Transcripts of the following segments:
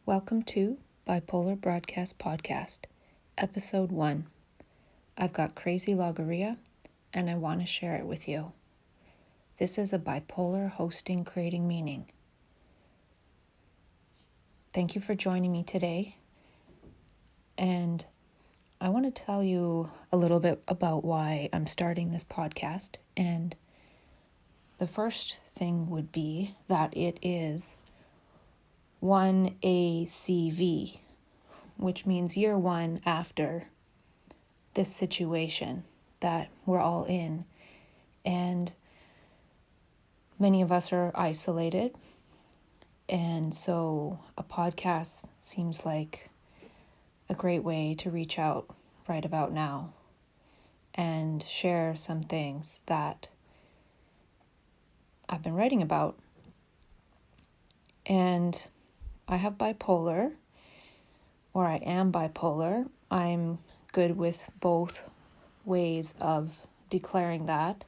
Welcome to Bipolar Broadcast Podcast, Episode 1. I've got crazy logorrhea, and I want to share it with you. This is a bipolar hosting creating meaning. Thank you for joining me today, and I want to tell you a little bit about why I'm starting this podcast, and the first thing would be that it is 1ACV, which means year one after this situation that we're all in. And many of us are isolated. And so a podcast seems like a great way to reach out right about now and share some things that I've been writing about. And I have bipolar, or I am bipolar. I'm good with both ways of declaring that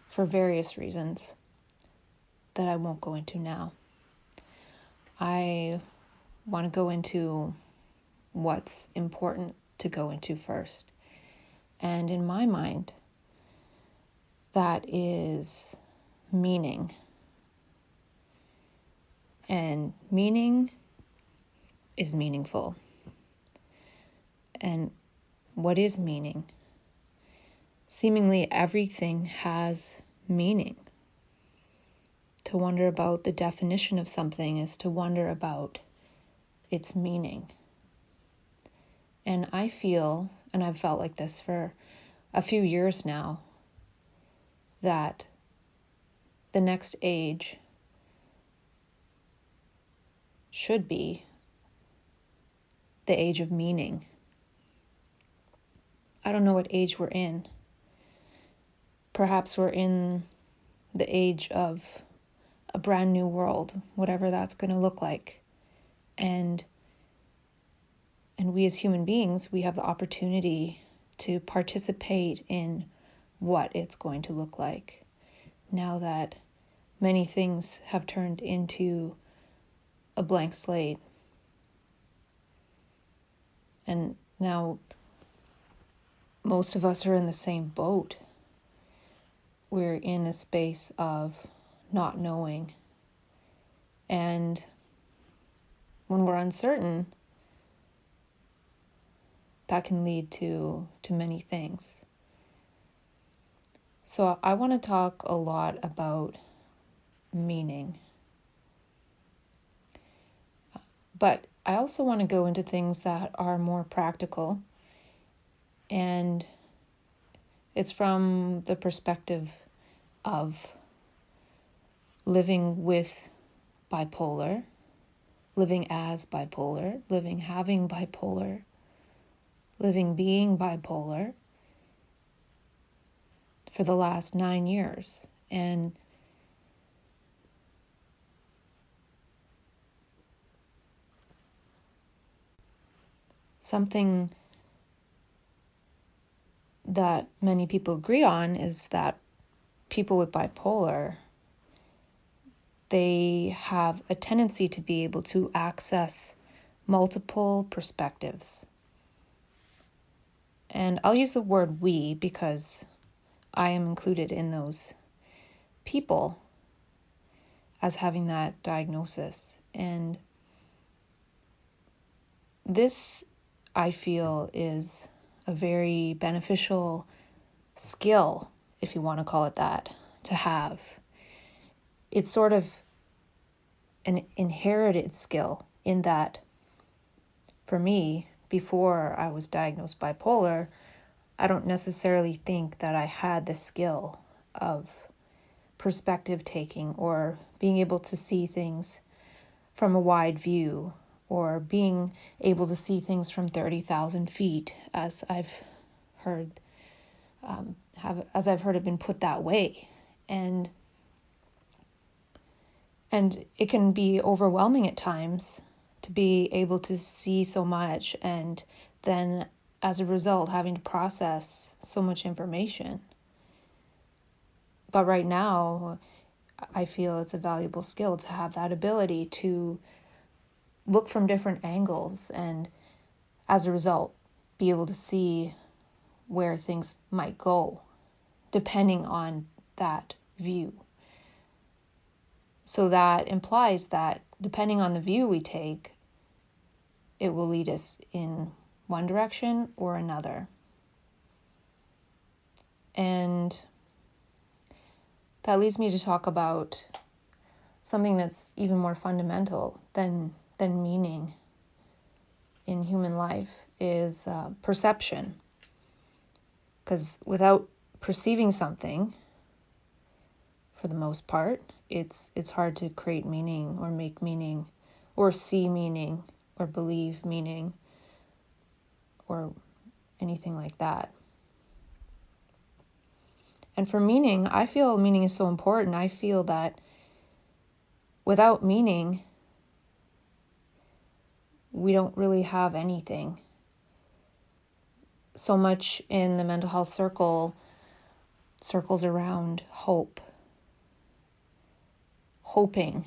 for various reasons that I won't go into now. I want to go into what's important to go into first. And in my mind, that is meaning. And meaning is meaningful. And what is meaning? Seemingly everything has meaning. To wonder about the definition of something is to wonder about its meaning. And I feel, and I've felt like this for a few years now, that the next age should be the age of meaning. I don't know what age we're in. Perhaps we're in the age of a brand new world, whatever that's going to look like. And we as human beings, we have the opportunity to participate in what it's going to look like now that many things have turned into a blank slate. And now most of us are in the same boat. We're in a space of not knowing. And when we're uncertain, that can lead to many things. So I want to talk a lot about meaning. But I also want to go into things that are more practical, and it's from the perspective of living with bipolar, living as bipolar, living having bipolar, living being bipolar for the last 9 years. And something that many people agree on is that people with bipolar, they have a tendency to be able to access multiple perspectives. And I'll use the word we because I am included in those people as having that diagnosis. And this, I feel, is a very beneficial skill, if you want to call it that, to have. It's sort of an inherited skill in that, for me, before I was diagnosed bipolar, I don't necessarily think that I had the skill of perspective taking or being able to see things from a wide view or being able to see things from 30,000 feet, as I've heard it been put that way. And it can be overwhelming at times to be able to see so much and then as a result having to process so much information. But right now, I feel it's a valuable skill to have that ability to look from different angles and as a result be able to see where things might go depending on that view. So that implies that depending on the view we take, it will lead us in one direction or another. And that leads me to talk about something that's even more fundamental than meaning in human life is perception. Because without perceiving something, for the most part, it's hard to create meaning or make meaning or see meaning or believe meaning or anything like that. And for meaning, I feel meaning is so important. I feel that without meaning, we don't really have anything. So much in the mental health circles around hope, hoping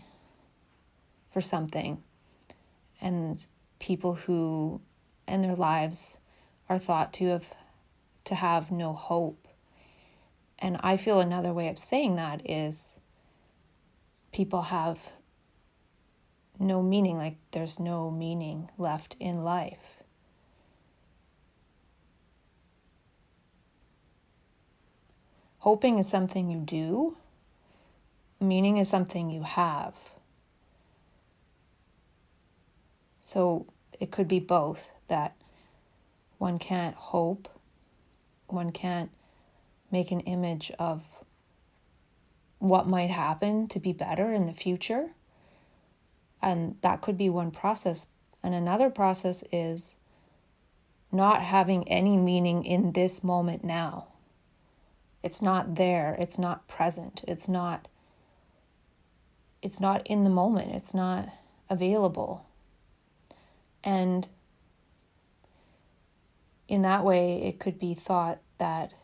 for something, and people who end their lives are thought to have no hope. And I feel another way of saying that is people have no meaning, like there's no meaning left in life. Hoping is something you do. Meaning is something you have. So it could be both, that one can't hope, one can't make an image of what might happen to be better in the future. And that could be one process. And another process is not having any meaning in this moment now. It's not there. It's not present. It's not in the moment. It's not available. And in that way, it could be thought that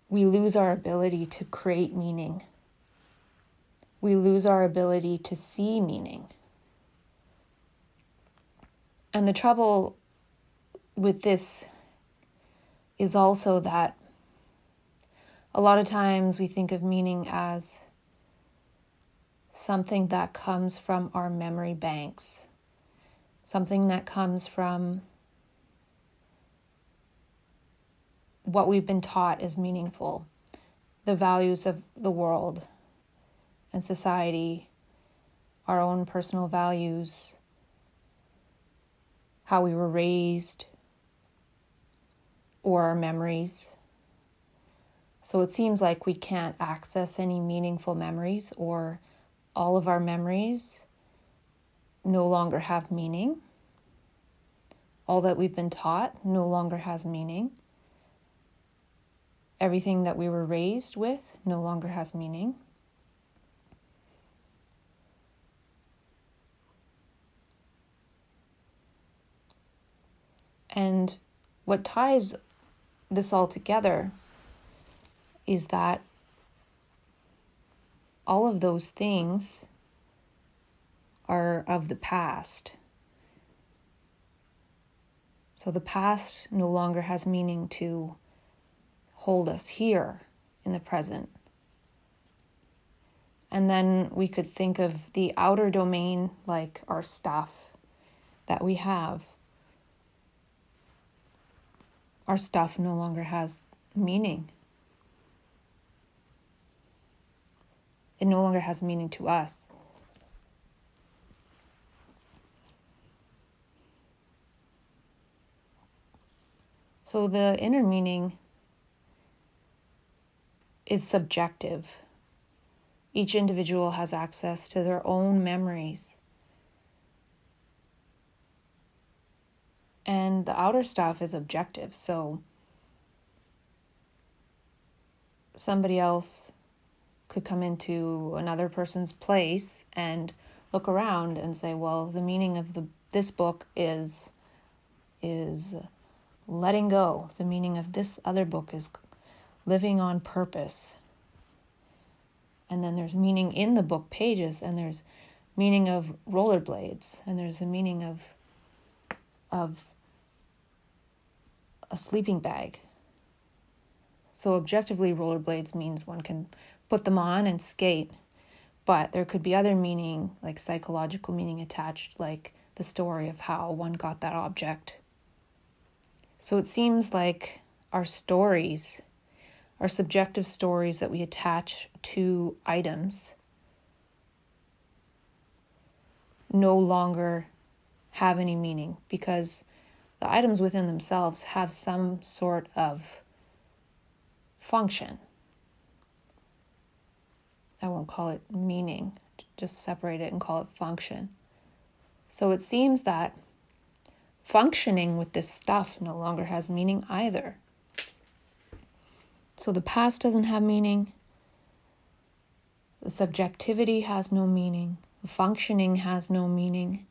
we lose our ability to create meaning. We lose our ability to see meaning. And the trouble with this is also that a lot of times we think of meaning as something that comes from our memory banks, something that comes from what we've been taught is meaningful, the values of the world and society, our own personal values, how we were raised, or our memories. So it seems like we can't access any meaningful memories, or all of our memories no longer have meaning. All that we've been taught no longer has meaning. Everything that we were raised with no longer has meaning. And what ties this all together is that all of those things are of the past. So the past no longer has meaning to hold us here in the present. And then we could think of the outer domain, like our stuff that we have. Our stuff no longer has meaning. It no longer has meaning to us. So the inner meaning is subjective. Each individual has access to their own memories. And the outer stuff is objective. So somebody else could come into another person's place and look around and say, well, the meaning of this book is letting go. The meaning of this other book is living on purpose. And then there's meaning in the book pages, and there's meaning of rollerblades, and there's a meaning of a sleeping bag. So objectively, rollerblades means one can put them on and skate, but there could be other meaning, like psychological meaning attached, like the story of how one got that object. So it seems like our stories, our subjective stories that we attach to items, no longer have any meaning, because the items within themselves have some sort of function. I won't call it meaning, just separate it and call it function. So it seems that functioning with this stuff no longer has meaning either. So the past doesn't have meaning, the subjectivity has no meaning, functioning has no meaning.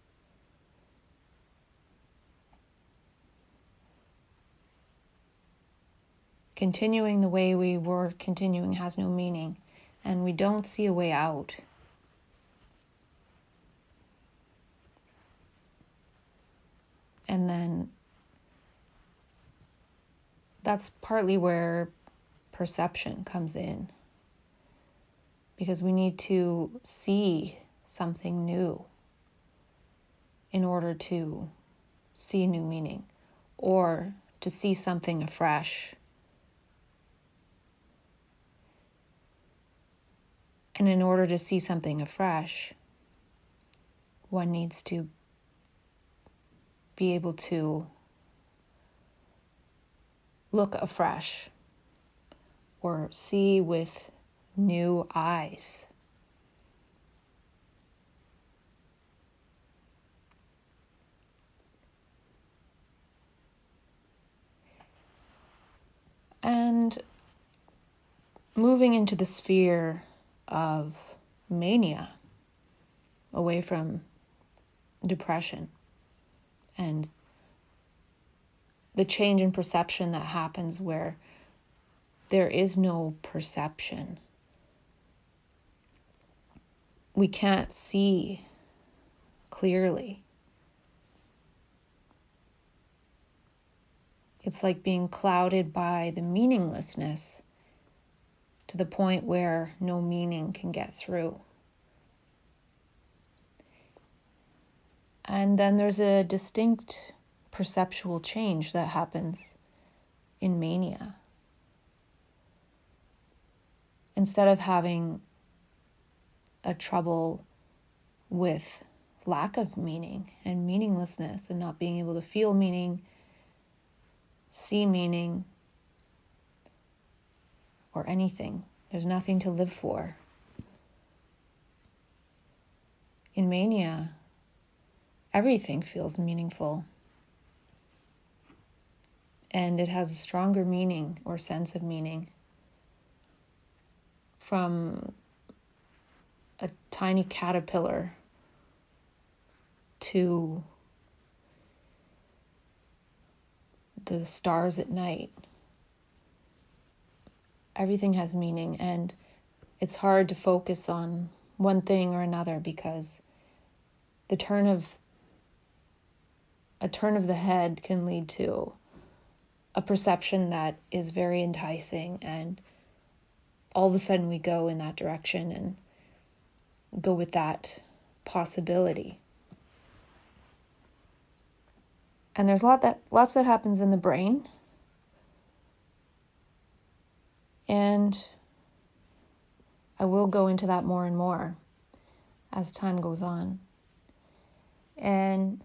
Continuing the way we were continuing has no meaning, and we don't see a way out. And then that's partly where perception comes in, because we need to see something new in order to see new meaning, or to see something afresh. And in order to see something afresh, one needs to be able to look afresh or see with new eyes. And moving into the sphere of mania, away from depression, and the change in perception that happens where there is no perception. We can't see clearly. It's like being clouded by the meaninglessness to the point where no meaning can get through. And then there's a distinct perceptual change that happens in mania. Instead of having a trouble with lack of meaning and meaninglessness and not being able to feel meaning, see meaning, or anything, there's nothing to live for. In mania, everything feels meaningful, and it has a stronger meaning or sense of meaning, from a tiny caterpillar to the stars at night. Everything has meaning, and it's hard to focus on one thing or another, because a turn of the head can lead to a perception that is very enticing, and all of a sudden we go in that direction and go with that possibility. And there's lots that happens in the brain, and I will go into that more and more as time goes on. And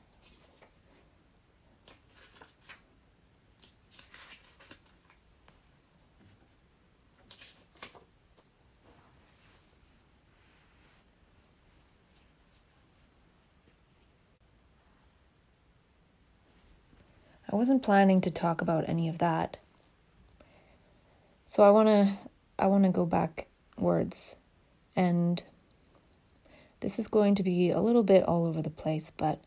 I wasn't planning to talk about any of that. So I want to go backwards, and this is going to be a little bit all over the place, but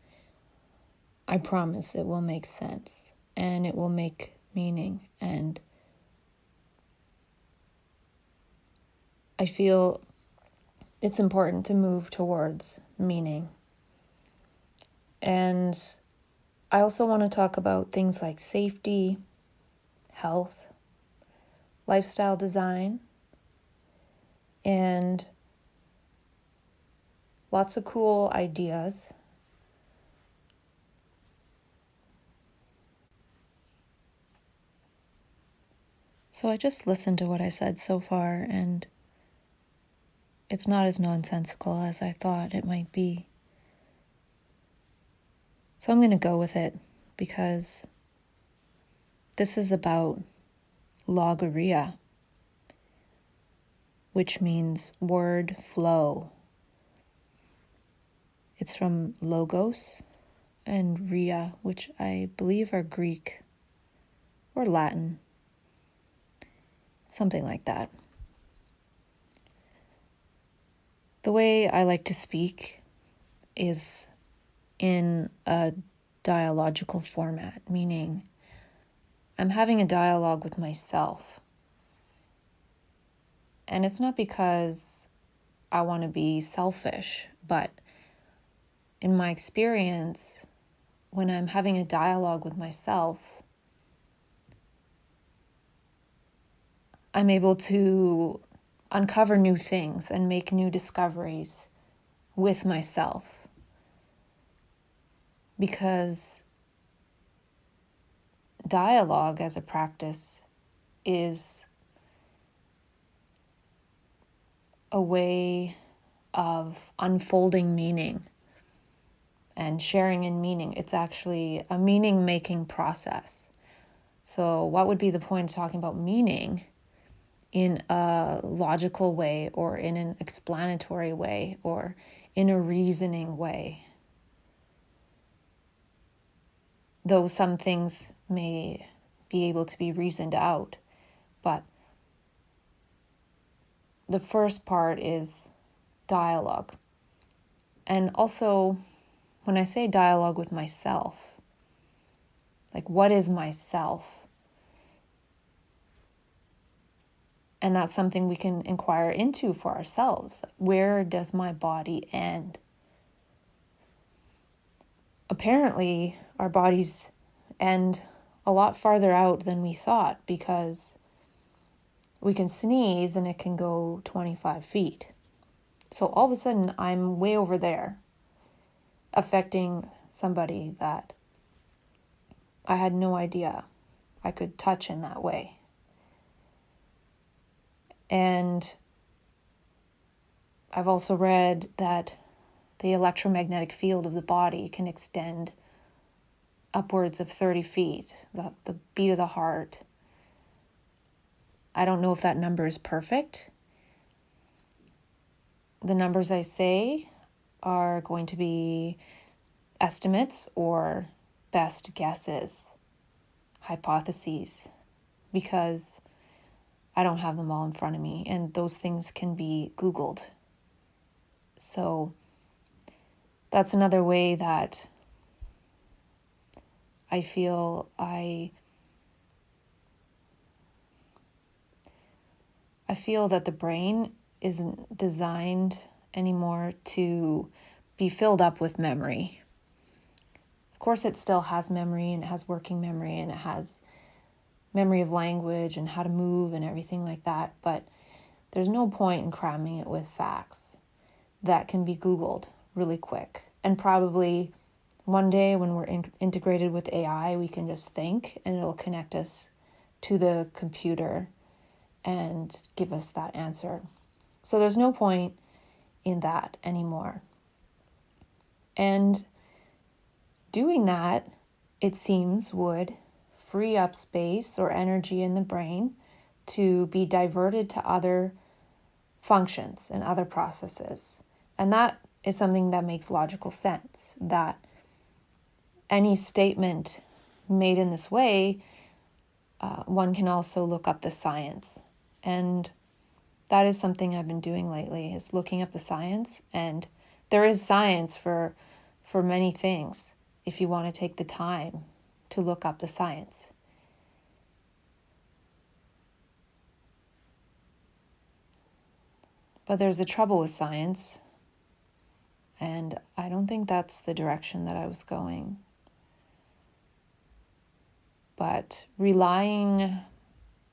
I promise it will make sense and it will make meaning. And I feel it's important to move towards meaning. And I also want to talk about things like safety, health, lifestyle design, and lots of cool ideas. So I just listened to what I said so far, and it's not as nonsensical as I thought it might be. So I'm going to go with it because this is about logorrhea, which means word flow. It's from logos and rhea, which I believe are Greek or Latin, something like that. The way I like to speak is in a dialogical format, meaning I'm having a dialogue with myself. And it's not because I want to be selfish, but in my experience, when I'm having a dialogue with myself, I'm able to uncover new things and make new discoveries with myself. Because dialogue as a practice is a way of unfolding meaning and sharing in meaning. It's actually a meaning-making process. So what would be the point of talking about meaning in a logical way or in an explanatory way or in a reasoning way? Though some things may be able to be reasoned out, but the first part is dialogue. And also, when I say dialogue with myself, like what is myself? And that's something we can inquire into for ourselves. Where does my body end? Apparently, our bodies end a lot farther out than we thought, because we can sneeze and it can go 25 feet. So all of a sudden, I'm way over there, affecting somebody that I had no idea I could touch in that way. And I've also read that the electromagnetic field of the body can extend upwards of 30 feet, the beat of the heart. I don't know if that number is perfect. The numbers I say are going to be estimates or best guesses, hypotheses, because I don't have them all in front of me, and those things can be Googled. So that's another way that I feel I feel that the brain isn't designed anymore to be filled up with memory. Of course, it still has memory, and it has working memory, and it has memory of language and how to move and everything like that, but there's no point in cramming it with facts that can be Googled really quick. And probably one day when we're integrated with AI, we can just think and it'll connect us to the computer and give us that answer. So there's no point in that anymore. And doing that, it seems, would free up space or energy in the brain to be diverted to other functions and other processes. And that is something that makes logical sense, that any statement made in this way, one can also look up the science. And that is something I've been doing lately, is looking up the science. And there is science for many things if you want to take the time to look up the science. But there's a trouble with science, and I don't think that's the direction that I was going. But relying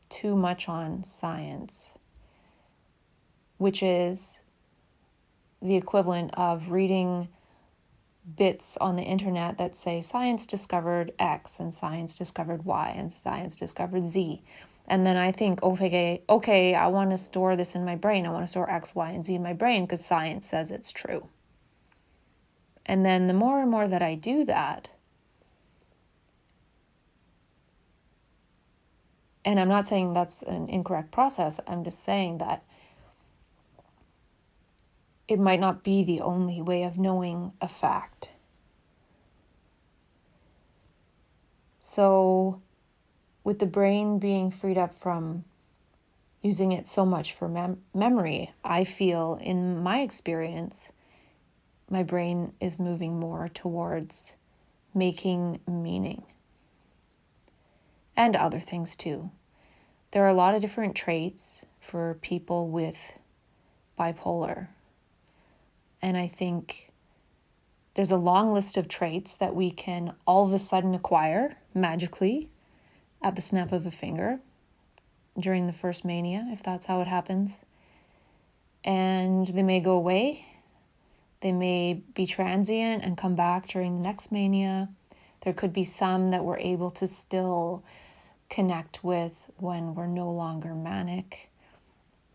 too much on science, which is the equivalent of reading bits on the internet that say science discovered X and science discovered Y and science discovered Z. And then I think, okay, I want to store this in my brain. I want to store X, Y, and Z in my brain because science says it's true. And then the more and more that I do that, and I'm not saying that's an incorrect process, I'm just saying that it might not be the only way of knowing a fact. So, with the brain being freed up from using it so much for memory, I feel, in my experience, my brain is moving more towards making meaning. And other things too. There are a lot of different traits for people with bipolar. And I think there's a long list of traits that we can all of a sudden acquire magically at the snap of a finger during the first mania, if that's how it happens. And they may go away. They may be transient and come back during the next mania. There could be some that we're able to still connect with when we're no longer manic.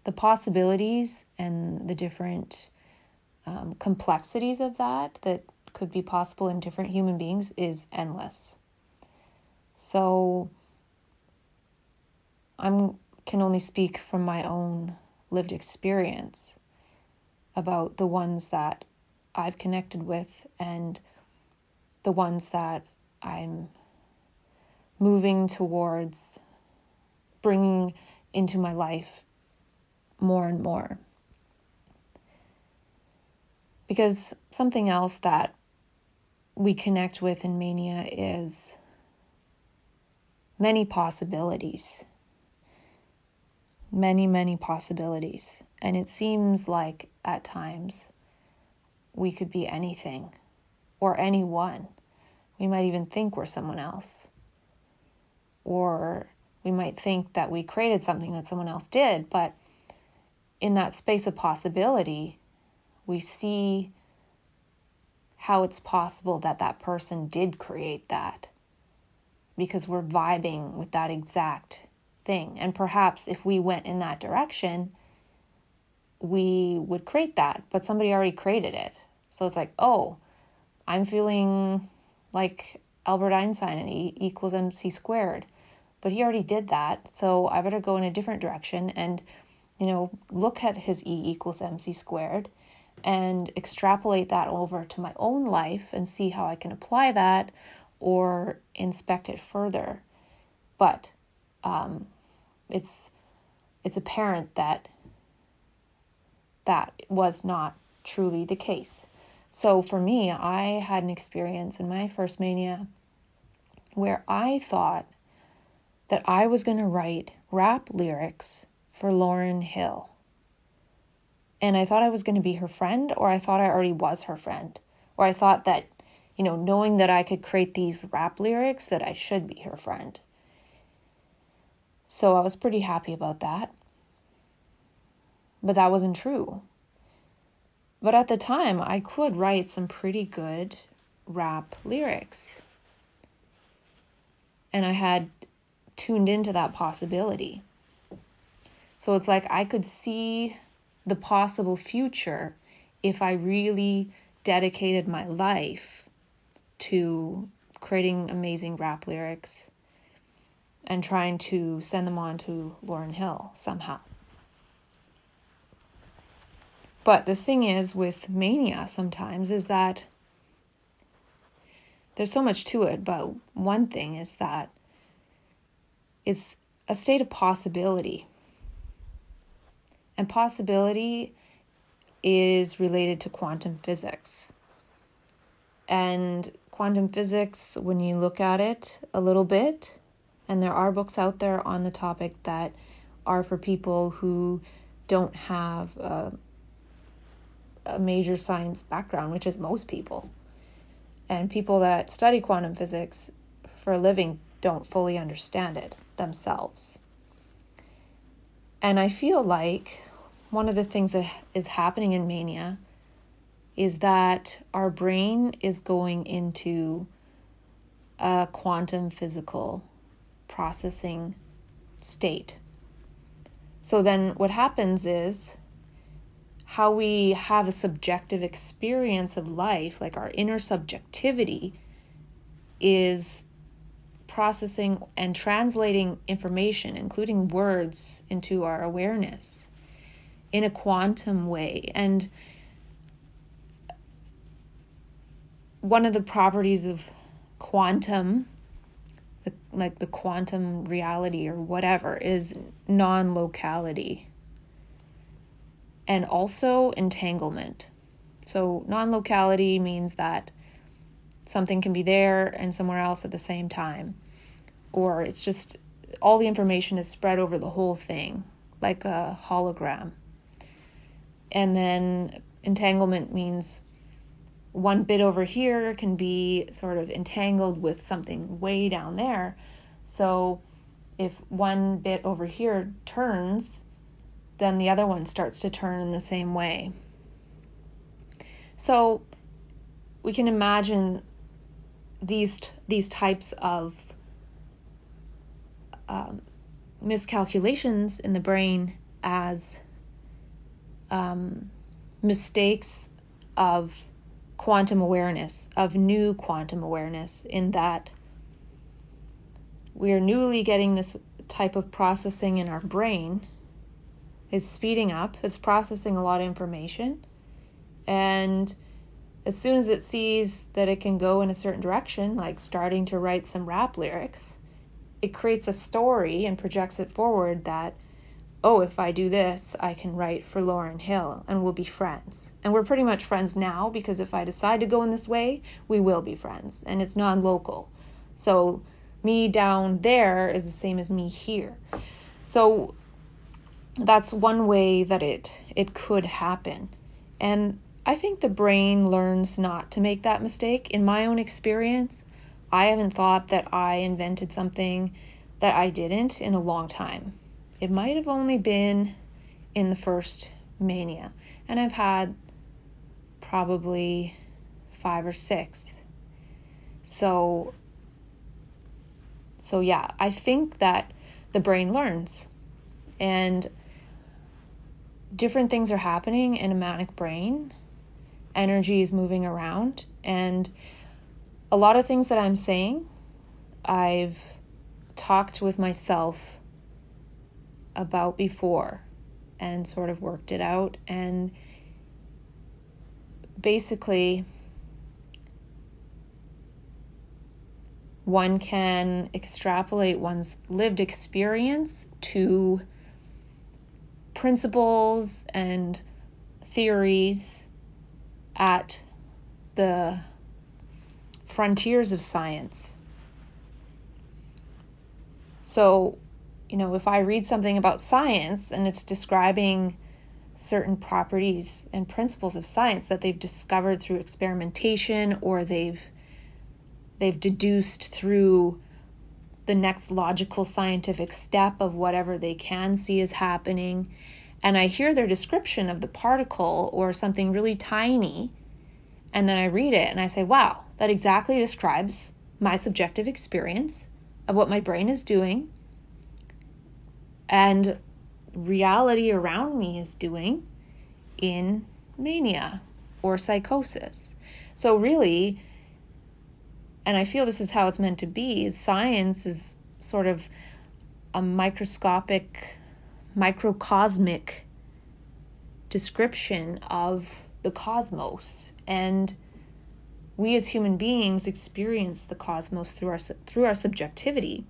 The possibilities and the different complexities of that could be possible in different human beings is endless. So I can only speak from my own lived experience about the ones that I've connected with and the ones that I'm moving towards bringing into my life more and more. Because something else that we connect with in mania is many possibilities. Many possibilities. And it seems like at times we could be anything or anyone. We might even think we're someone else. Or we might think that we created something that someone else did, but in that space of possibility, we see how it's possible that that person did create that because we're vibing with that exact thing. And perhaps if we went in that direction, we would create that, but somebody already created it. So it's like, oh, I'm feeling like Albert Einstein and E equals MC squared, but he already did that. So I better go in a different direction and, look at his E equals MC squared and extrapolate that over to my own life and see how I can apply that or inspect it further. But it's apparent that was not truly the case. So for me, I had an experience in my first mania where I thought that I was going to write rap lyrics for Lauryn Hill. And I thought I was going to be her friend, or I thought I already was her friend. Or I thought that, knowing that I could create these rap lyrics, that I should be her friend. So I was pretty happy about that. But that wasn't true. But at the time, I could write some pretty good rap lyrics. And I had tuned into that possibility. So it's like I could see the possible future if I really dedicated my life to creating amazing rap lyrics and trying to send them on to Lauryn Hill somehow. But the thing is with mania sometimes is that there's so much to it, but one thing is that it's a state of possibility. And possibility is related to quantum physics. And quantum physics, when you look at it a little bit, and there are books out there on the topic that are for people who don't have a major science background, which is most people. And people that study quantum physics for a living don't fully understand it themselves. And I feel like one of the things that is happening in mania is that our brain is going into a quantum physical processing state. So then what happens is how we have a subjective experience of life, like our inner subjectivity, is processing and translating information, including words, into our awareness in a quantum way. And one of the properties of quantum, like the quantum reality or whatever, is non-locality and also entanglement. So non-locality means that something can be there and somewhere else at the same time, or it's just all the information is spread over the whole thing like a hologram. And then entanglement means one bit over here can be sort of entangled with something way down there. So if one bit over here turns, then the other one starts to turn in the same way. So we can imagine these types of miscalculations in the brain as mistakes of quantum awareness, of new quantum awareness, in that we are newly getting this type of processing in our brain. Is speeding up, is processing a lot of information, and as soon as it sees that it can go in a certain direction, like starting to write some rap lyrics, it creates a story and projects it forward that, oh, if I do this, I can write for Lauryn Hill and we'll be friends. And we're pretty much friends now, because if I decide to go in this way, we will be friends, and it's non-local. So me down there is the same as me here. So that's one way that it could happen. And I think the brain learns not to make that mistake. In my own experience, I haven't thought that I invented something that I didn't in a long time. It might have only been in the first mania, and I've had probably 5 or 6. So yeah, I think that the brain learns, and different things are happening in a manic brain. Energy is moving around, and a lot of things that I'm saying, I've talked with myself about before and sort of worked it out. And basically, one can extrapolate one's lived experience to principles and theories at the frontiers of science. So, if I read something about science and it's describing certain properties and principles of science that they've discovered through experimentation, or they've deduced through the next logical scientific step of whatever they can see is happening, and I hear their description of the particle or something really tiny, and then I read it and I say, wow, that exactly describes my subjective experience of what my brain is doing and reality around me is doing in mania or psychosis. So really, and I feel this is how it's meant to be, is science is sort of a microscopic, microcosmic description of the cosmos. And we as human beings experience the cosmos through our subjectivity.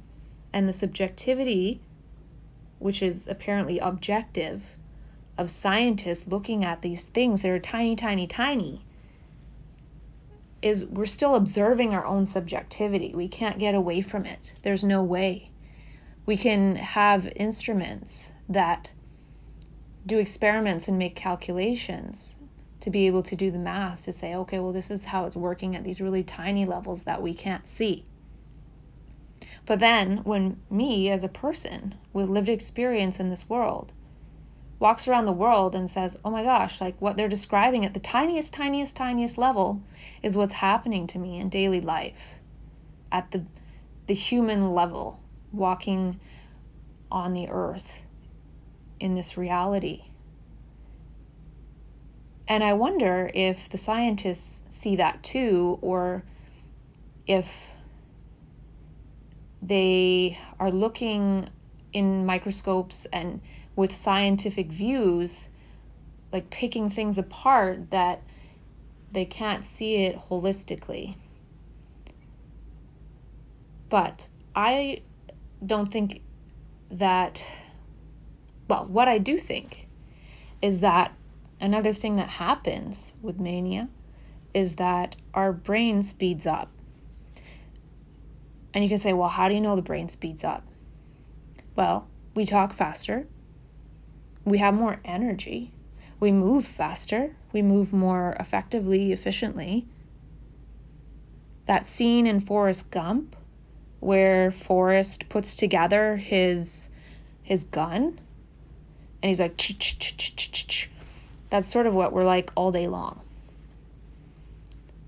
And the subjectivity, which is apparently objective, of scientists looking at these things that are tiny, tiny, tiny, is we're still observing our own subjectivity. We can't get away from it. There's no way. We can have instruments that do experiments and make calculations to be able to do the math to say, okay, well, this is how it's working at these really tiny levels that we can't see. But then when me as a person with lived experience in this world walks around the world and says, oh my gosh, like what they're describing at the tiniest level is what's happening to me in daily life at the human level, walking on the earth in this reality. And I wonder if the scientists see that too, or if they are looking in microscopes and with scientific views, like picking things apart that they can't see it holistically. But I don't think that, well, what I do think is that another thing that happens with mania is that our brain speeds up. And you can say, well, how do you know the brain speeds up? Well, we talk faster. We have more energy. We move faster. We move more effectively, efficiently. That scene in Forrest Gump where Forrest puts together his gun and he's like, ch-ch-ch-ch-ch-ch. That's sort of what we're like all day long.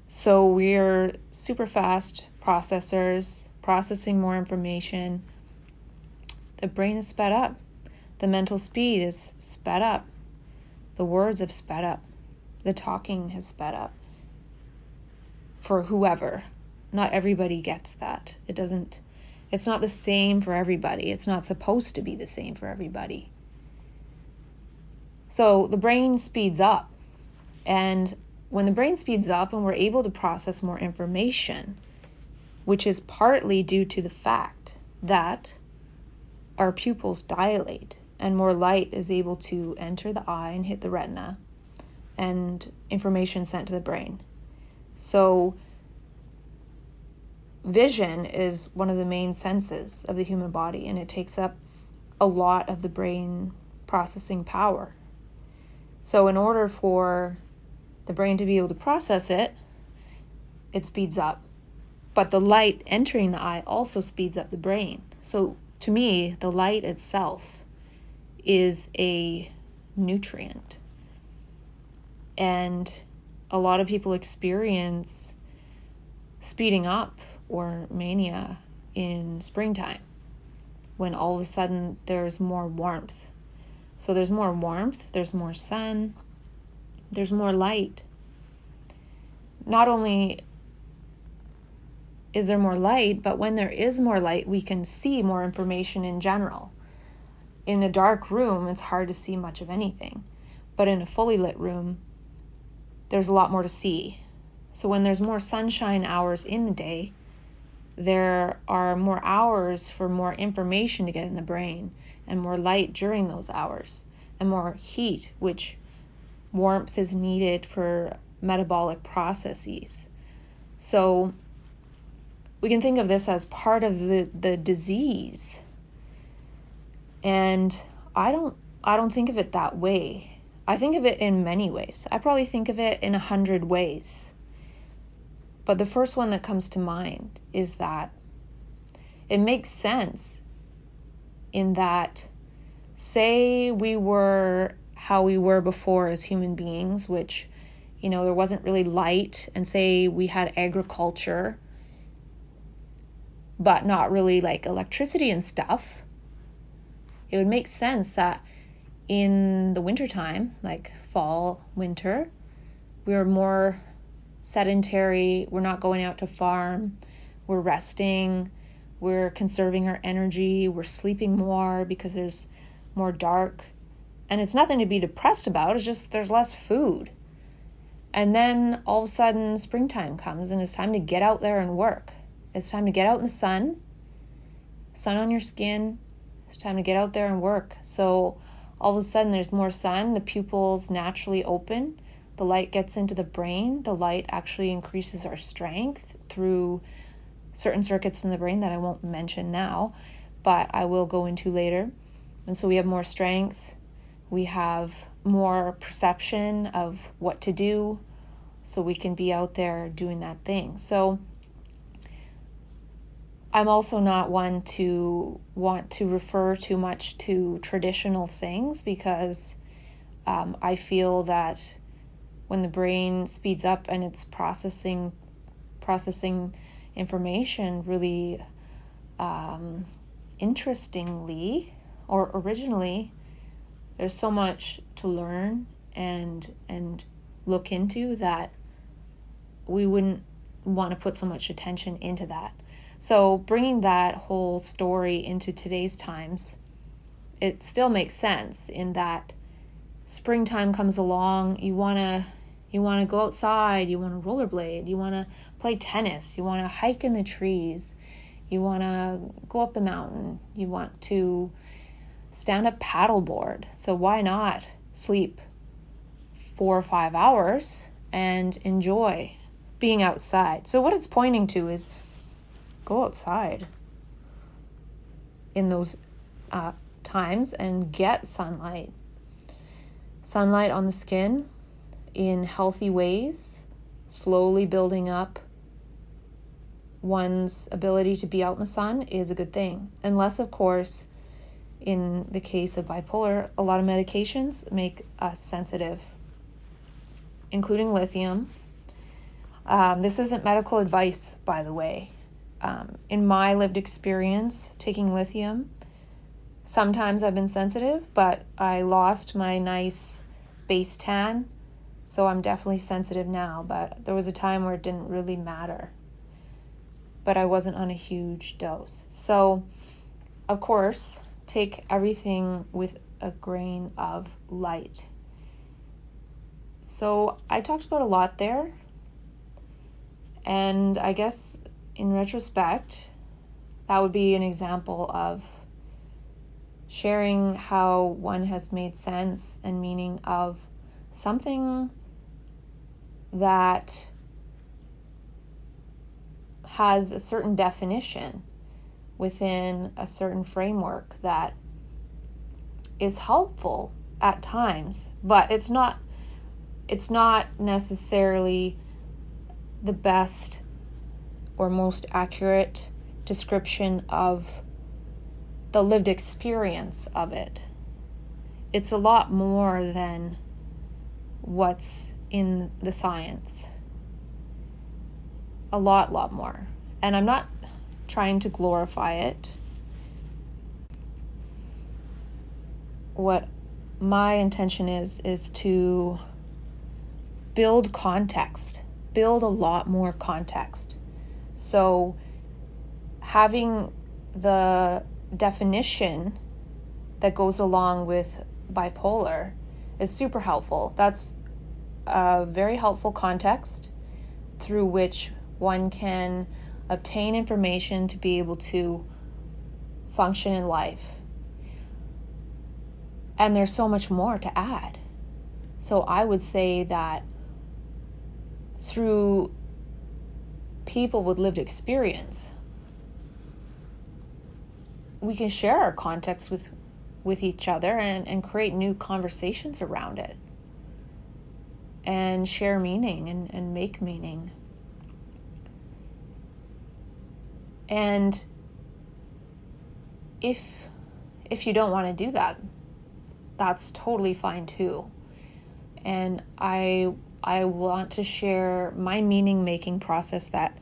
So we're super fast processors, processing more information. The brain is sped up. The mental speed is sped up. The words have sped up. The talking has sped up. For whoever. Not everybody gets that. It's not the same for everybody. It's not supposed to be the same for everybody. So the brain speeds up. And when the brain speeds up and we're able to process more information, which is partly due to the fact that our pupils dilate and more light is able to enter the eye and hit the retina and information sent to the brain. So vision is one of the main senses of the human body, and it takes up a lot of the brain processing power. So in order for the brain to be able to process it, it speeds up. But the light entering the eye also speeds up the brain. So to me, the light itself is a nutrient. And a lot of people experience speeding up or mania in springtime when all of a sudden there's more warmth. So there's more warmth, there's more sun, there's more light. Not only is there more light, but when there is more light, we can see more information in general. In a dark room, it's hard to see much of anything. But in a fully lit room, there's a lot more to see. So when there's more sunshine hours in the day, there are more hours for more information to get in the brain and more light during those hours and more heat, which warmth is needed for metabolic processes. So we can think of this as part of the disease. And I don't think of it that way. I think of it in many ways. I probably think of it in 100 ways. But the first one that comes to mind is that it makes sense in that, say we were how we were before as human beings, which, there wasn't really light, and say we had agriculture, but not really like electricity and stuff. It would make sense that in the wintertime, like fall, winter, we were more sedentary, we're not going out to farm, we're resting, we're conserving our energy, we're sleeping more because there's more dark. And it's nothing to be depressed about, it's just there's less food. And then all of a sudden springtime comes and it's time to get out there and work. It's time to get out in the sun on your skin. It's time to get out there and work. So all of a sudden there's more sun, the pupils naturally open, the light gets into the brain, the light actually increases our strength through certain circuits in the brain that I won't mention now, but I will go into later. And so we have more strength, We have more perception of what to do, so we can be out there doing that thing. So I'm also not one to want to refer too much to traditional things, because I feel that when the brain speeds up and it's processing information really interestingly or originally, there's so much to learn and look into that we wouldn't want to put so much attention into that. So bringing that whole story into today's times, it still makes sense in that springtime comes along, you want to go outside, you want to rollerblade, you want to play tennis, you want to hike in the trees, you want to go up the mountain, you want to stand up paddleboard. So why not sleep 4 or 5 hours and enjoy being outside? So what it's pointing to is go outside in those times and get sunlight on the skin in healthy ways, slowly building up one's ability to be out in the sun is a good thing. Unless, of course, in the case of bipolar, a lot of medications make us sensitive, including lithium. This isn't medical advice, by the way. In my lived experience, taking lithium, sometimes I've been sensitive, but I lost my nice base tan, so I'm definitely sensitive now. But there was a time where it didn't really matter, but I wasn't on a huge dose. So, of course, take everything with a grain of light. So I talked about a lot there, and I guess in retrospect, that would be an example of sharing how one has made sense and meaning of something that has a certain definition within a certain framework that is helpful at times, but it's not necessarily the best or most accurate description of the lived experience of it. It's a lot more than what's in the science. A lot more. And I'm not trying to glorify it. What my intention is to build context, build a lot more context. So having the definition that goes along with bipolar is super helpful. That's a very helpful context through which one can obtain information to be able to function in life. And there's so much more to add. So I would say that through people with lived experience, we can share our context with each other and create new conversations around it and share meaning and make meaning. And if you don't want to do that, that's totally fine too. And I want to share my meaning making process that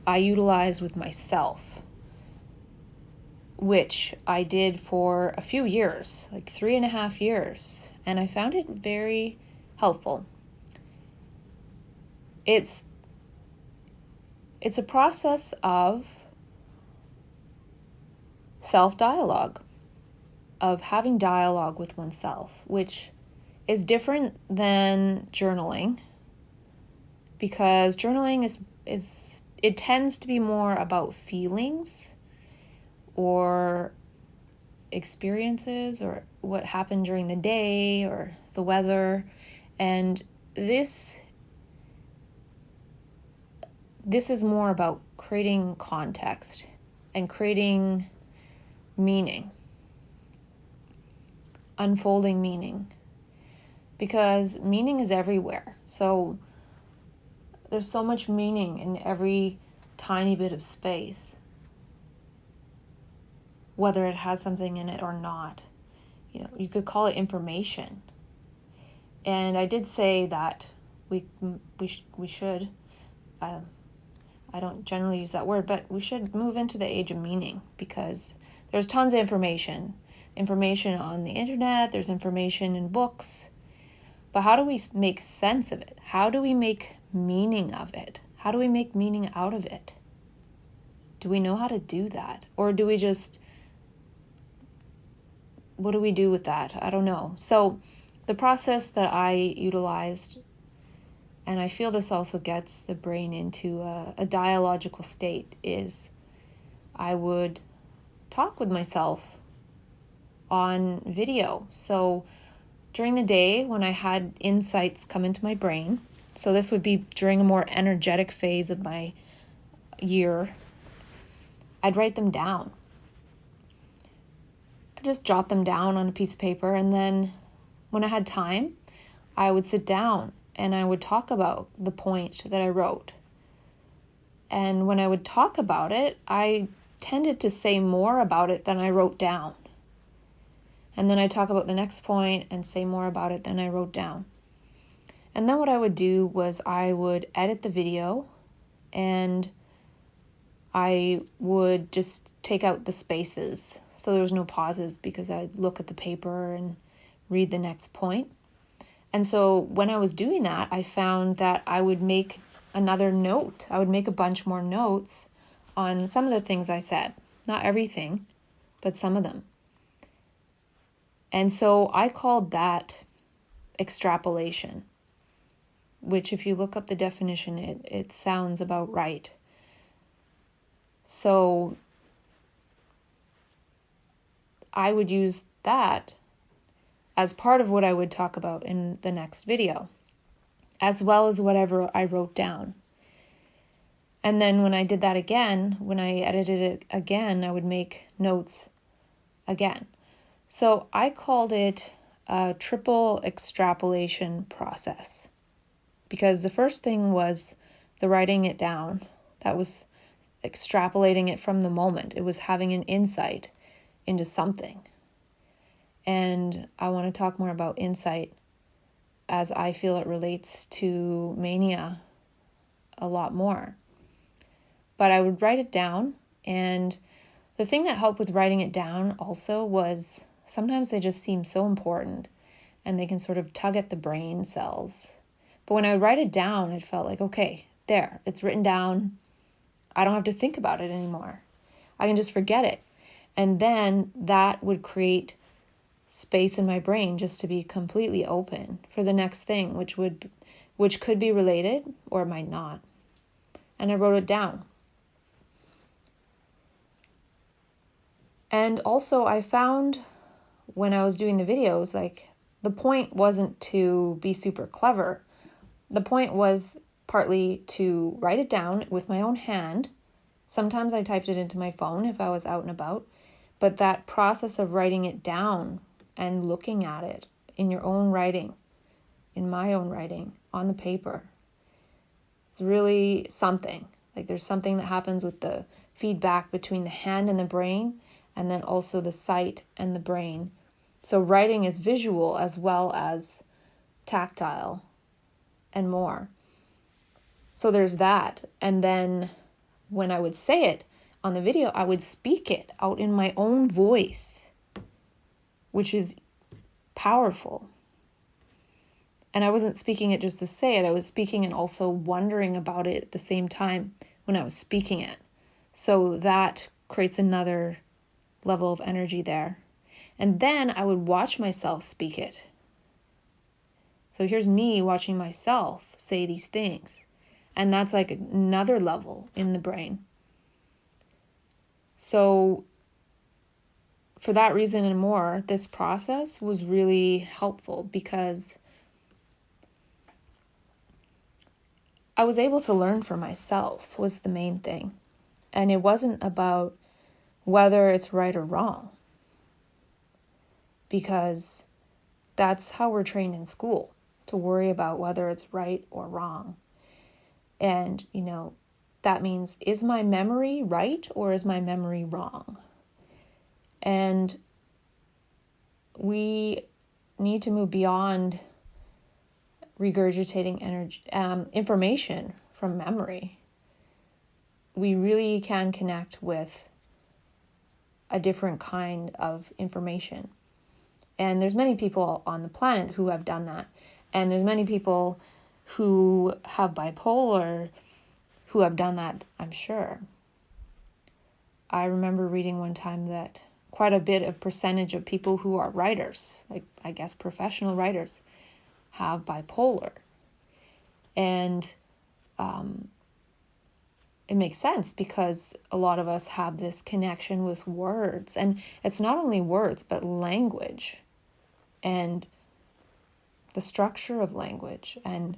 I utilize with myself, which I did for a few years, like 3.5 years, and I found it very helpful. It's a process of self-dialogue, of having dialogue with oneself, which is different than journaling, because journaling is it tends to be more about feelings or experiences or what happened during the day or the weather, and this is more about creating context and creating meaning. unfolding meaning, because meaning is everywhere. So there's so much meaning in every tiny bit of space, whether it has something in it or not. You could call it information. And I did say that we should, I don't generally use that word, but we should move into the age of meaning, because there's tons of information on the internet, there's information in books, but how do we make sense of it? How do we make meaning of it? How do we make meaning out of it? Do we know how to do that? Or do we just, what do we do with that? I don't know. So the process that I utilized, and I feel this also gets the brain into a dialogical state, is I would talk with myself on video. So during the day when I had insights come into my brain, so this would be during a more energetic phase of my year, I'd write them down. I'd just jot them down on a piece of paper, and then when I had time, I would sit down and I would talk about the point that I wrote. And when I would talk about it, I tended to say more about it than I wrote down. And then I talk about the next point and say more about it than I wrote down. And then what I would do was I would edit the video, and I would just take out the spaces, so there was no pauses, because I'd look at the paper and read the next point. And so when I was doing that, I found that I would make another note. I would make a bunch more notes on some of the things I said. Not everything, but some of them. And so I called that extrapolation, which if you look up the definition, it sounds about right. So I would use that as part of what I would talk about in the next video, as well as whatever I wrote down. And then when I did that again, when I edited it again, I would make notes again. So I called it a triple extrapolation process, because the first thing was the writing it down. That was extrapolating it from the moment. It was having an insight into something. And I want to talk more about insight, as I feel it relates to mania a lot more. But I would write it down, and the thing that helped with writing it down also was sometimes they just seem so important and they can sort of tug at the brain cells. But when I would write it down, it felt like, okay, there, it's written down. I don't have to think about it anymore. I can just forget it. And then that would create space in my brain just to be completely open for the next thing, which could be related or it might not. And I wrote it down. And also I found when I was doing the videos, like, the point wasn't to be super clever. The point was partly to write it down with my own hand. Sometimes I typed it into my phone if I was out and about. But that process of writing it down and looking at it in your own writing, in my own writing, on the paper, it's really something. Like, there's something that happens with the feedback between the hand and the brain, and then also the sight and the brain. So writing is visual as well as tactile and more. So there's that. And then when I would say it on the video, I would speak it out in my own voice, which is powerful. And I wasn't speaking it just to say it. I was speaking and also wondering about it at the same time when I was speaking it. So that creates another level of energy there. And then I would watch myself speak it. So here's me watching myself say these things. And that's like another level in the brain. So for that reason and more, this process was really helpful, because I was able to learn for myself was the main thing. And it wasn't about whether it's right or wrong, because That's how we're trained in school, to worry about whether it's right or wrong. And, that means, is my memory right or is my memory wrong? And we need to move beyond regurgitating information from memory. We really can connect with a different kind of information. And there's many people on the planet who have done that. And there's many people who have bipolar who have done that, I'm sure. I remember reading one time that quite a bit of percentage of people who are writers, like I guess professional writers, have bipolar. And it makes sense because a lot of us have this connection with words. And it's not only words, but language and the structure of language, and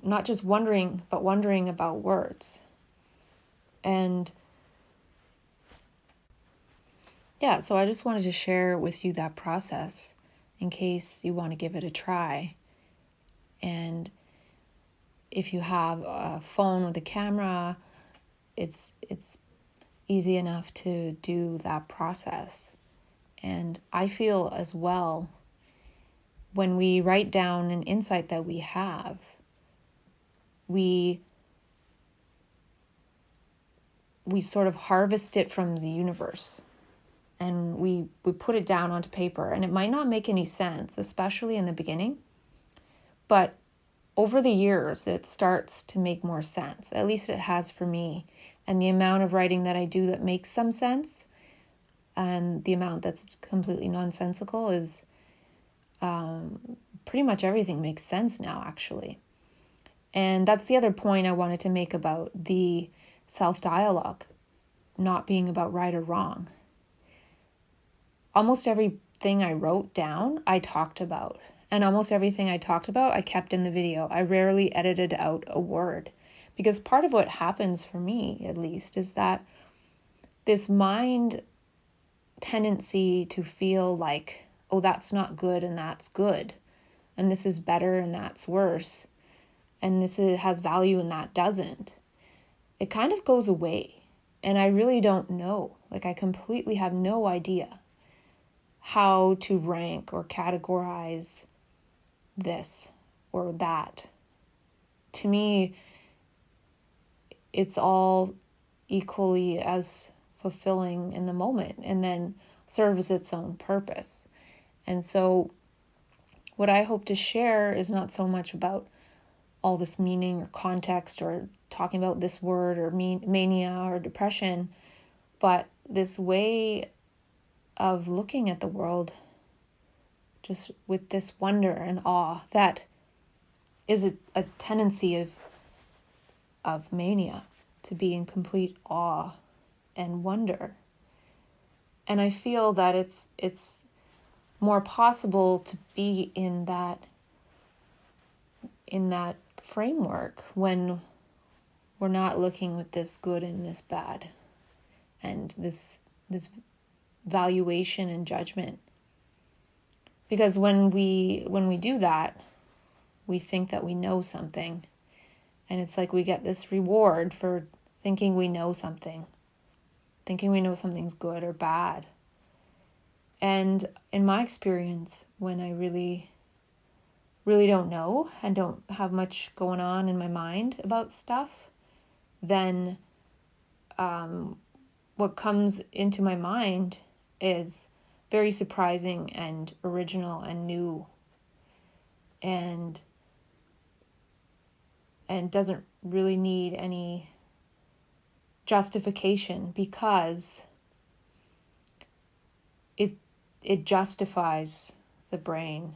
not just wondering, but wondering about words. And yeah, so I just wanted to share with you that process in case you want to give it a try. And if you have a phone with a camera, it's easy enough to do that process. And I feel as well, when we write down an insight that we have, we sort of harvest it from the universe, and we put it down onto paper. And it might not make any sense, especially in the beginning, but over the years it starts to make more sense. At least it has for me. And the amount of writing that I do that makes some sense, and the amount that's completely nonsensical, is pretty much everything makes sense now, actually. And that's the other point I wanted to make about the self-dialogue not being about right or wrong. Almost everything I wrote down, I talked about. And almost everything I talked about, I kept in the video. I rarely edited out a word. Because part of what happens for me, at least, is that this mind tendency to feel like, oh, that's not good and that's good, and this is better and that's worse, and this has value and that doesn't, it kind of goes away. And I really don't know. Like, I completely have no idea how to rank or categorize this or that. To me, it's all equally as fulfilling in the moment, and then serves its own purpose. And so what I hope to share is not so much about all this meaning or context or talking about this word or mania or depression, but this way of looking at the world just with this wonder and awe that is a tendency of mania, to be in complete awe and wonder. And I feel that it's more possible to be in that framework when we're not looking with this good and this bad and this valuation and judgment. Because when we do that, we think that we know something, and it's like we get this reward for thinking we know something, thinking we know something's good or bad. And in my experience, when I really don't know and don't have much going on in my mind about stuff, then what comes into my mind is very surprising and original and new, and doesn't really need any justification, because it justifies the brain.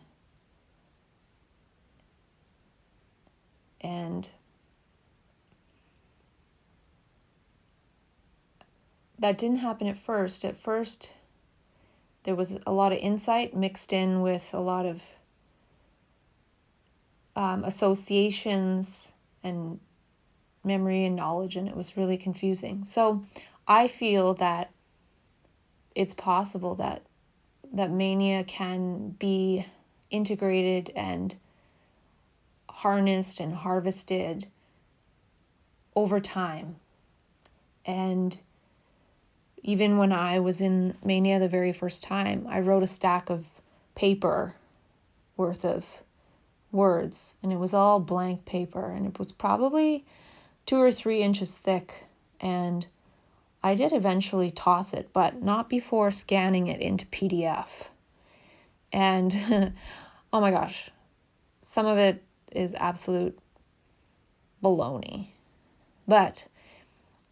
And that didn't happen at first. At first, there was a lot of insight mixed in with a lot of associations and memory and knowledge, and it was really confusing. So I feel that it's possible that that mania can be integrated and harnessed and harvested over time. And even when I was in mania the very first time, I wrote a stack of paper worth of words, and it was all blank paper, and it was probably 2 or 3 inches thick, and I did eventually toss it, but not before scanning it into PDF. And oh my gosh, some of it is absolute baloney. But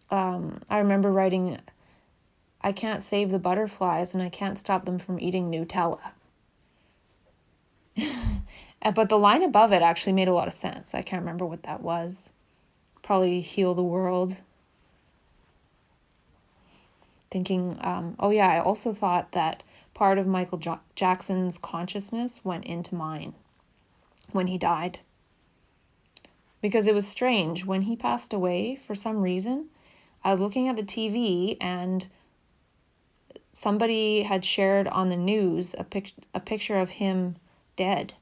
I remember writing, I can't save the butterflies and I can't stop them from eating Nutella. But the line above it actually made a lot of sense. I can't remember what that was. Probably heal the world. Thinking, I also thought that part of Michael Jackson's consciousness went into mine when he died. Because it was strange. When he passed away, for some reason, I was looking at the TV and somebody had shared on the news a picture of him dead.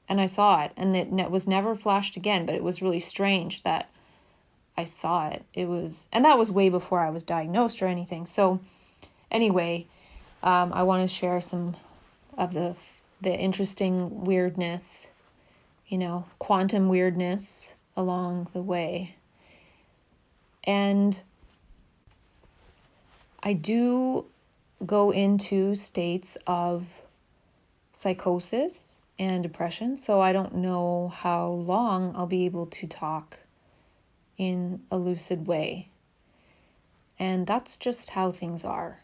And I saw it, and it was never flashed again, but it was really strange that I saw it. And that was way before I was diagnosed or anything. So anyway, I want to share some of the interesting weirdness, quantum weirdness along the way. And I do go into states of psychosis and depression, so I don't know how long I'll be able to talk in a lucid way. And that's just how things are.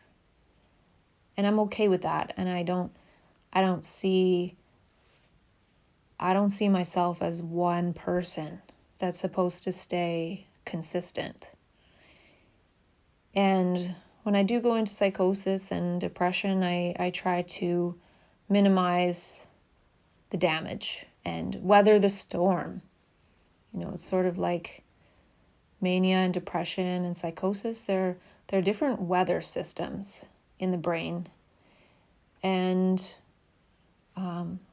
And I'm okay with that. And I don't see myself as one person that's supposed to stay consistent. And when I do go into psychosis and depression, I try to minimize the damage and weather the storm. It's sort of like mania and depression and psychosis. They're different weather systems in the brain, and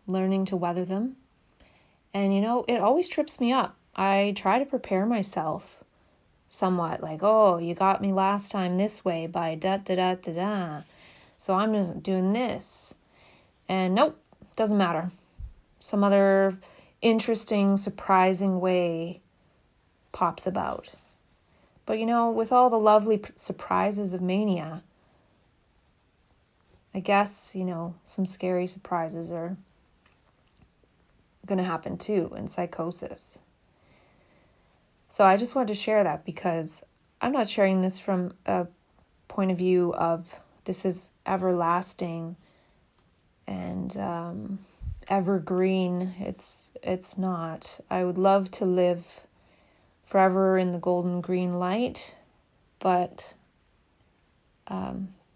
learning to weather them. And it always trips me up. I try to prepare myself somewhat, like, oh, you got me last time this way by da da da da da, so I'm doing this. And nope, doesn't matter. Some other interesting, surprising way pops about. But with all the lovely surprises of mania, I guess, some scary surprises are going to happen too in psychosis. So I just wanted to share that because I'm not sharing this from a point of view of this is everlasting and evergreen. It's not. I would love to live forever in the golden green light, but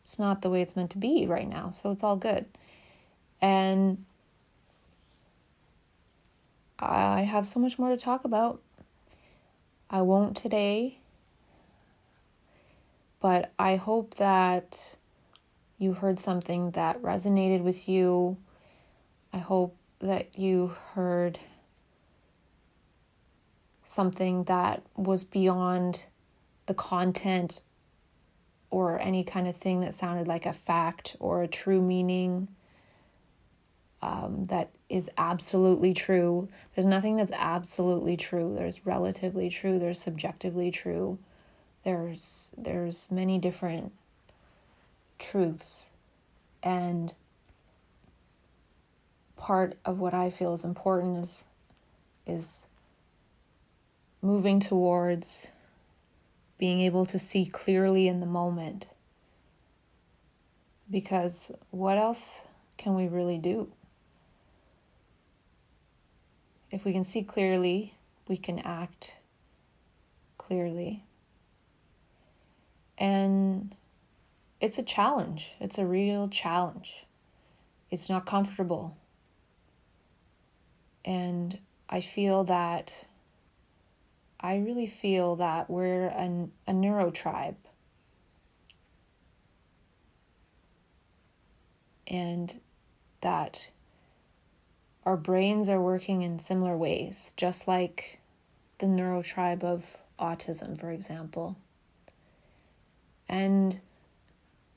it's not the way it's meant to be right now, so it's all good. And I have so much more to talk about. I won't today, but I hope that you heard something that resonated with you. I hope that you heard something that was beyond the content or any kind of thing that sounded like a fact or a true meaning that is absolutely true. There's nothing that's absolutely true. There's relatively true. There's subjectively true. There's many different truths. And part of what I feel is important is moving towards being able to see clearly in the moment. Because what else can we really do? If we can see clearly, we can act clearly. And it's a challenge. It's a real challenge. It's not comfortable. And I really feel that we're a neuro tribe. and that our brains are working in similar ways, just like the neurotribe of autism, for example. And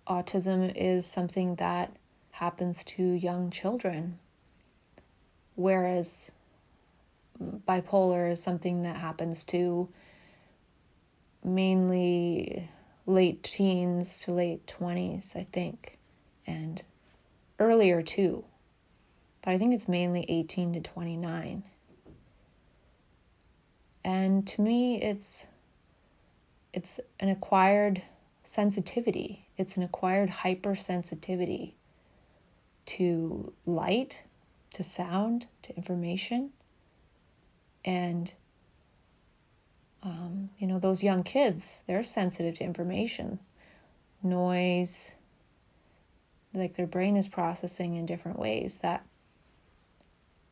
autism is something that happens to young children, whereas bipolar is something that happens to mainly late teens to late 20s, I think, and earlier too. But I think it's mainly 18 to 29. And to me, it's an acquired sensitivity. It's an acquired hypersensitivity to light, to sound, to information. And, those young kids, they're sensitive to information, noise, like their brain is processing in different ways that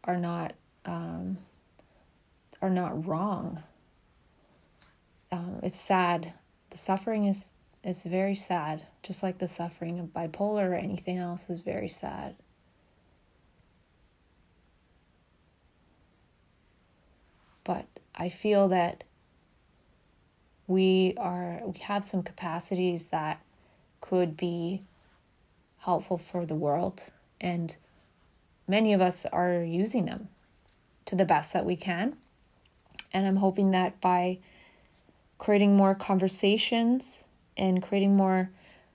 are not wrong. It's sad. The suffering is very sad, just like the suffering of bipolar or anything else is very sad. But I feel that we have some capacities that could be helpful for the world, and many of us are using them to the best that we can. And I'm hoping that by creating more conversations and creating more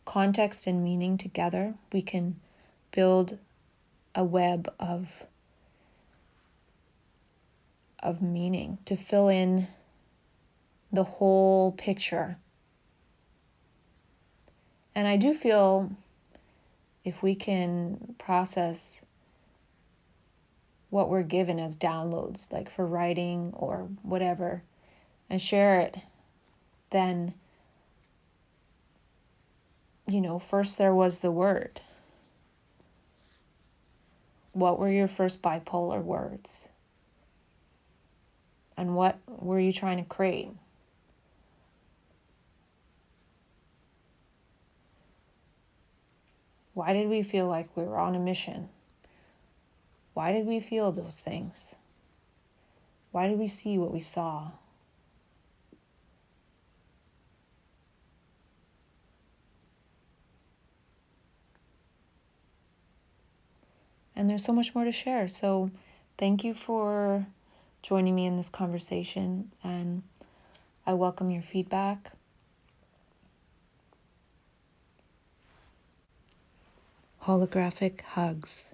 context and meaning together, we can build a web of meaning to fill in the whole picture. And I do feel if we can process what we're given as downloads, like for writing or whatever, and share it, then, first there was the word. What were your first bipolar words? And what were you trying to create? Why did we feel like we were on a mission? Why did we feel those things? Why did we see what we saw? And there's so much more to share. So thank you for joining me in this conversation, and I welcome your feedback. Holographic hugs.